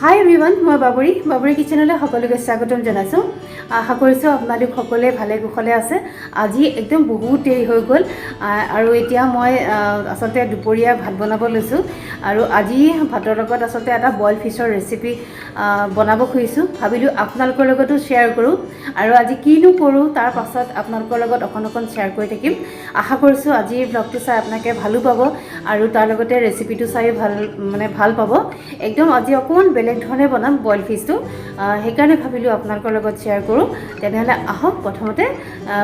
হাই everyone, মই বাবুৰি কিচেনলৈ সকলোকে স্বাগতম জনাইছোঁ। আশা কৰিছোঁ আপোনালোক সকলোৱে ভালে কুশলে আছে। আজি একদম বহুত দেৰি হৈ গ'ল আৰু এতিয়া মই আচলতে দুপৰীয়া ভাত বনাব লৈছোঁ। আৰু আজি ভাতৰ লগত আচলতে এটা বইল ফিছৰ ৰেচিপি বনাব খুজিছোঁ। ভাবিলোঁ আপোনালোকৰ লগতো শ্বেয়াৰ কৰোঁ আৰু আজি কিনো কৰোঁ তাৰ পাছত আপোনালোকৰ লগত অকণ শ্বেয়াৰ কৰি থাকিম। আশা কৰিছোঁ আজিৰ ব্লগটো চাই আপোনালোকে ভালো পাব আৰু তাৰ লগতে ৰেচিপিটো চাই ভাল পাব। একদম আজি অকণমান বেলেগ ধৰণে বনাম বইল ফিছটো, সেইকাৰণে ভাবিলোঁ আপোনালোকৰ লগত শ্বেয়াৰ কৰোঁ। তেনেহ'লে আহক প্ৰথমতে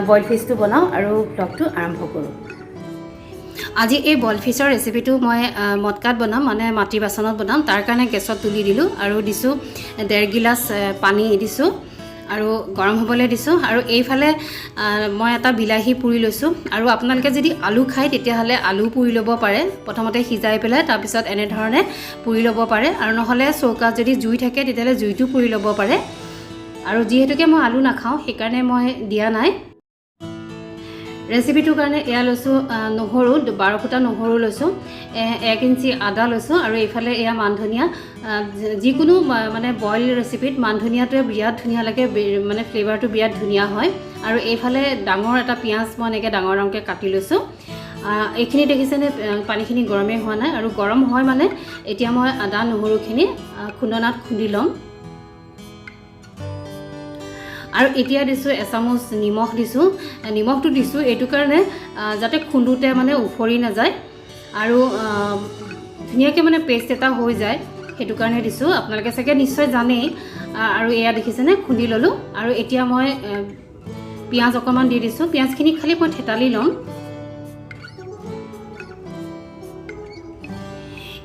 বইল ফিছটো বনাওঁ আৰু ব্লগটো আৰম্ভ কৰোঁ। আজি এই বইল ফিছৰ ৰেচিপিটো মই মটকাত বনাম, মানে মাটিৰ বাচনত বনাম। তাৰ কাৰণে গেছত তুলি দিলোঁ আৰু দিছোঁ 1.5 গিলাচ পানী দিছোঁ আৰু গৰম হ'বলৈ দিছোঁ। আৰু এইফালে মই এটা বিলাহী পুৰি লৈছোঁ আৰু আপোনালোকে যদি আলু খায় তেতিয়াহ'লে আলু পুৰি ল'ব পাৰে, প্ৰথমতে সিজাই পেলাই তাৰপিছত এনেধৰণে পুৰি ল'ব পাৰে। আৰু নহ'লে চৌকাত যদি জুই থাকে তেতিয়াহ'লে জুইটো পুৰি ল'ব পাৰে। আৰু যিহেতুকে মই আলু নাখাওঁ সেইকাৰণে মই দিয়া নাই। ৰেচিপিটোৰ কাৰণে এয়া লৈছোঁ নহৰু, 12 ফুটা নহৰু লৈছোঁ, 1 ইঞ্চি আদা লৈছোঁ আৰু এইফালে এয়া মান ধনিয়া। যিকোনো মানে বইল ৰেচিপিত মান ধনিয়াটোৱে বিৰাট ধুনীয়া লাগে, মানে ফ্লেভাৰটো বিৰাট ধুনীয়া হয়। আৰু এইফালে ডাঙৰ এটা পিঁয়াজ মই এনেকৈ ডাঙৰ ডাঙৰকৈ কাটি লৈছোঁ। এইখিনি দেখিছেনে পানীখিনি গৰমেই হোৱা নাই আৰু গৰম হয় মানে এতিয়া মই আদা নহৰুখিনি খুন্দনাত খুন্দি ল'ম। আৰু এতিয়া দিছোঁ এচামুচ নিমখ দিছোঁ। নিমখটো দিছোঁ এইটো কাৰণে যাতে খুন্দোতে মানে উফৰি নাযায় আৰু ধুনীয়াকৈ মানে পেষ্ট এটা হৈ যায়, সেইটো কাৰণে দিছোঁ। আপোনালোকে চাগে নিশ্চয় জানেই। আৰু এয়া দেখিছেনে খুন্দি ল'লোঁ। আৰু এতিয়া মই পিঁয়াজ অকণমান দি দিছোঁ। পিঁয়াজখিনি খালি মই থেতালি ল'ম।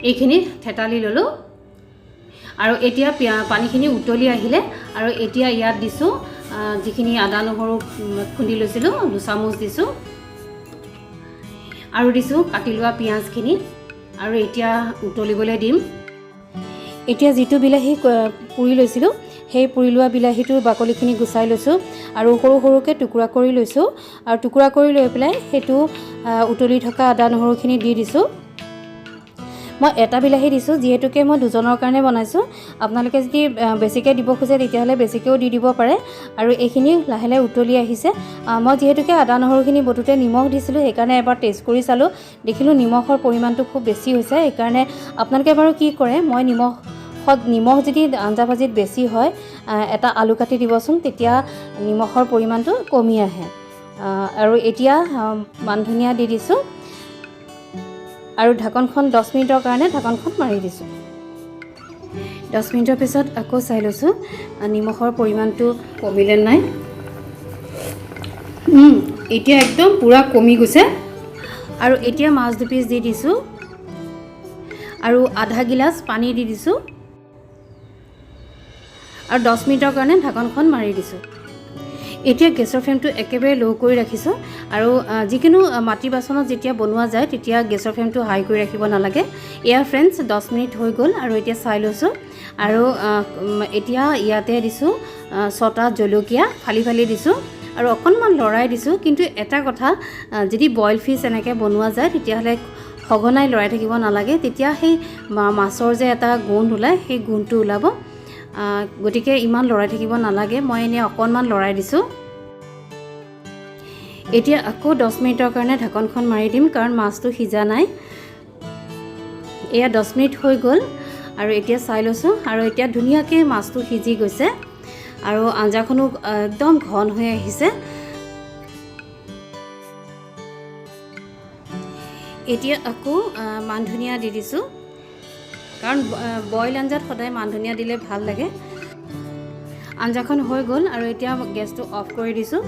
এইখিনি থেতালি ল'লোঁ আৰু এতিয়া পানীখিনি উতলি আহিলে আৰু এতিয়া ইয়াত দিছোঁ যিখিনি আদা নহৰু খুন্দি লৈছিলোঁ 2 চামুচ দিছোঁ আৰু দিছোঁ কাটি লোৱা পিঁয়াজখিনি আৰু এতিয়া উতলিবলৈ দিম। এতিয়া যিটো বিলাহী পুৰি লৈছিলোঁ সেই পুৰি লোৱা বিলাহীটোৰ বাকলিখিনি গুচাই লৈছোঁ আৰু সৰু সৰুকৈ টুকুৰা কৰি লৈছোঁ আৰু টুকুৰা কৰি লৈ পেলাই সেইটো উতলি থকা আদা নহৰুখিনি দি দিছোঁ। মই এটা বিলাহী দিছোঁ, যিহেতুকে মই দুজনৰ কাৰণে বনাইছোঁ। আপোনালোকে যদি বেছিকৈ দিব খোজে তেতিয়াহ'লে বেছিকৈও দি দিব পাৰে। আৰু এইখিনি লাহে লাহে উতলি আহিছে। মই যিহেতুকে আদা নহৰুখিনি বটোতে নিমখ দিছিলোঁ সেইকাৰণে এবাৰ টেষ্ট কৰি চালোঁ, দেখিলোঁ নিমখৰ পৰিমাণটো খুব বেছি হৈছে। সেইকাৰণে আপোনালোকে বাৰু কি কৰে, নিমখ যদি আঞ্জা ভাজিত বেছি হয় এটা আলু কাটি দিবচোন, তেতিয়া নিমখৰ পৰিমাণটো কমি আহে। আৰু এতিয়া মান ধনিয়া দি দিছোঁ আৰু ঢাকনখন 10 মিনিটৰ কাৰণে ঢাকনখন মাৰি দিছোঁ। 10 মিনিটৰ পিছত আকৌ চাই লৈছোঁ নিমখৰ পৰিমাণটো কমিলে নাই। এতিয়া একদম পূৰা কমি গৈছে। আৰু এতিয়া মাছ 2 পিচ দি দিছোঁ আৰু আধা গিলাচ পানী দি দিছোঁ আৰু 10 মিনিটৰ কাৰণে ঢাকনখন মাৰি দিছোঁ। এতিয়া গেছৰ ফ্লেমটো একেবাৰে ল' কৰি ৰাখিছোঁ আৰু যিকোনো মাটিৰ বাচনত যেতিয়া বনোৱা যায় তেতিয়া গেছৰ ফ্লেমটো হাই কৰি ৰাখিব নালাগে। এয়া ফ্ৰেণ্ডছ 10 মিনিট হৈ গ'ল আৰু এতিয়া চাই লৈছোঁ আৰু এতিয়া ইয়াতে দিছোঁ 6টা জলকীয়া ফালি ফালি দিছোঁ আৰু অকণমান লৰাই দিছোঁ। কিন্তু এটা কথা, যদি বইল ফিছ এনেকৈ বনোৱা যায় তেতিয়াহ'লে সঘনাই লৰাই থাকিব নালাগে, তেতিয়া সেই মাছৰ যে এটা গোন্ধ ওলায় সেই গোন্ধটো ওলাব। গতিকে ইমান লৰাই থাকিব নালাগে। মই এনেই অকণমান লৰাই দিছোঁ। এতিয়া আকৌ 10 মিনিটৰ কাৰণে ঢাকনখন মাৰি দিম, কাৰণ মাছটো সিজা নাই। এয়া 10 মিনিট হৈ গ'ল আৰু এতিয়া চাই লৈছোঁ আৰু এতিয়া ধুনীয়াকৈ মাছটো সিজি গৈছে আৰু আঞ্জাখনো একদম ঘন হৈ আহিছে। এতিয়া আকৌ মান ধনিয়া দি দিছোঁ, কাৰণ বইল আঞ্জাত সদায় মান ধনিয়া দিলে ভাল লাগে। আঞ্জাখন হৈ গ'ল আৰু এতিয়া গেছটো অফ কৰি দিছোঁ।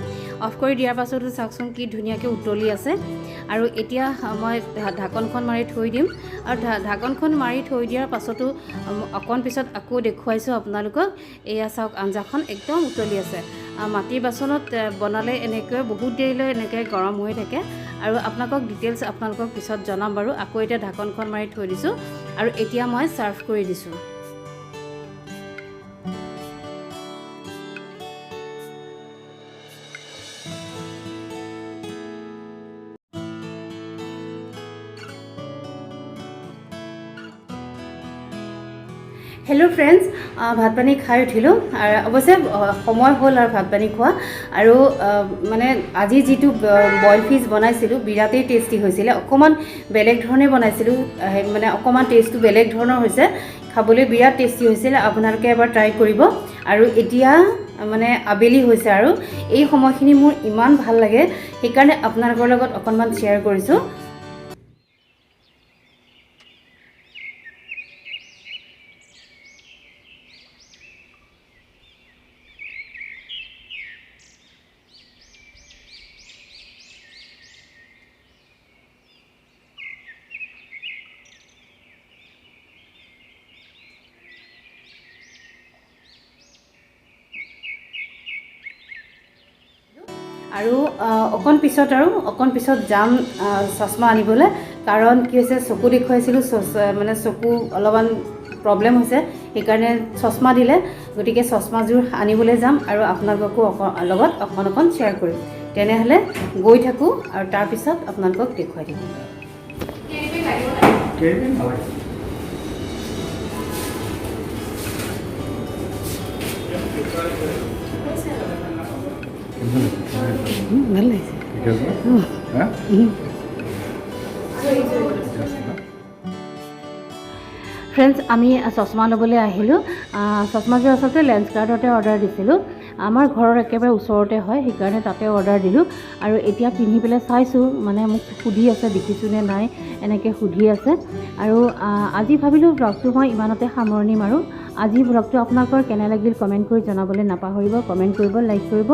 অফ কৰি দিয়াৰ পাছতো চাওকচোন কি ধুনীয়াকৈ উতলি আছে। আৰু এতিয়া মই ঢাকনখন মাৰি থৈ দিম আৰু ঢাকনখন মাৰি থৈ দিয়াৰ পাছতো অকণ পিছত আকৌ দেখুৱাইছোঁ আপোনালোকক। এয়া চাওক আঞ্জাখন একদম উতলি আছে। মাটিৰ বাচনত বনালে এনেকৈ বহুত দেৰিলৈ এনেকৈ গৰম হৈ থাকে আৰু আপোনালোকক ডিটেইলছ আপোনালোকক পিছত জনাম বাৰু। আকৌ এতিয়া ঢাকনখন মাৰি থৈ দিছোঁ আৰু এতিয়া মই ছাৰ্ভ কৰি দিছোঁ। হেল্ল' ফ্ৰেণ্ডছ, ভাত পানী খাই উঠিলোঁ আৰু অৱশ্যে সময় হ'ল আৰু ভাত পানী খোৱা আৰু মানে আজি যিটো বইল ফিছ বনাইছিলোঁ বিৰাটেই টেষ্টি হৈছিলে। অকণমান বেলেগ ধৰণে বনাইছিলোঁ, মানে অকণমান টেষ্টটো বেলেগ ধৰণৰ হৈছে, খাবলৈ বিৰাট টেষ্টি হৈছিলে। আপোনালোকে এবাৰ ট্ৰাই কৰিব। আৰু এতিয়া মানে আবেলি হৈছে আৰু এই সময়খিনি মোৰ ইমান ভাল লাগে, সেইকাৰণে আপোনালোকৰ লগত অকণমান শ্বেয়াৰ কৰিছোঁ। আৰু অকণ পিছত যাম চশমা আনিবলৈ, কাৰণ কি হৈছে চকু দেখুৱাইছিলোঁ, মানে চকু অলপমান প্ৰব্লেম হৈছে, সেইকাৰণে চশমা দিলে। গতিকে চশমাযোৰ আনিবলৈ যাম আৰু আপোনালোককো লগত অকণ শ্বেয়াৰ কৰিম। তেনেহ'লে গৈ থাকোঁ আৰু তাৰপিছত আপোনালোকক দেখুৱাই দিম। ভাল লাগিছে। ফ্ৰেণ্ডছ, আমি চশমা ল'বলৈ আহিলোঁ। চশমাযোৰ আচলতে লেন্স কাৰ্ডতে অৰ্ডাৰ দিছিলোঁ। আমাৰ ঘৰৰ একেবাৰে ওচৰতে হয়, সেইকাৰণে তাতে অৰ্ডাৰ দিলোঁ। আৰু এতিয়া পিন্ধি পেলাই চাইছোঁ, মানে মোক সুধি আছে দেখিছোঁ নে নাই, এনেকৈ সুধি আছে। আৰু আজি ভাবিলোঁ ব্লগটো মই ইমানতে সামৰণি মাৰোঁ। আজি ব্লগটো আপোনালোকৰ কেনে লাগিল কমেণ্ট কৰি জনাবলৈ নাপাহৰিব। কমেণ্ট কৰিব, লাইক কৰিব।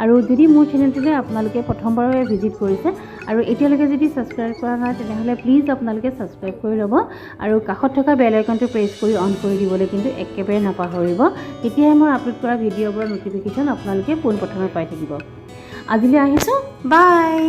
আৰু যদি মোৰ চেনেলটোলৈ আপোনালোকে প্ৰথমবাৰৰ ভিজিট কৰিছে আৰু এতিয়ালৈকে যদি ছাবস্ক্ৰাইব কৰা নাই, তেনেহ'লে প্লিজ আপোনালোকে ছাবস্ক্ৰাইব কৰি ল'ব আৰু কাষত থকা বেল আইকনটো প্ৰেছ কৰি অন কৰি দিবলৈ কিন্তু একেবাৰে নাপাহৰিব। তেতিয়াহে মই আপলোড কৰা ভিডিঅ'বোৰৰ ন'টিফিকেশ্যন আপোনালোকে পোনপ্ৰথমে পাই থাকিব। আজিলৈ আহিছোঁ, বাই।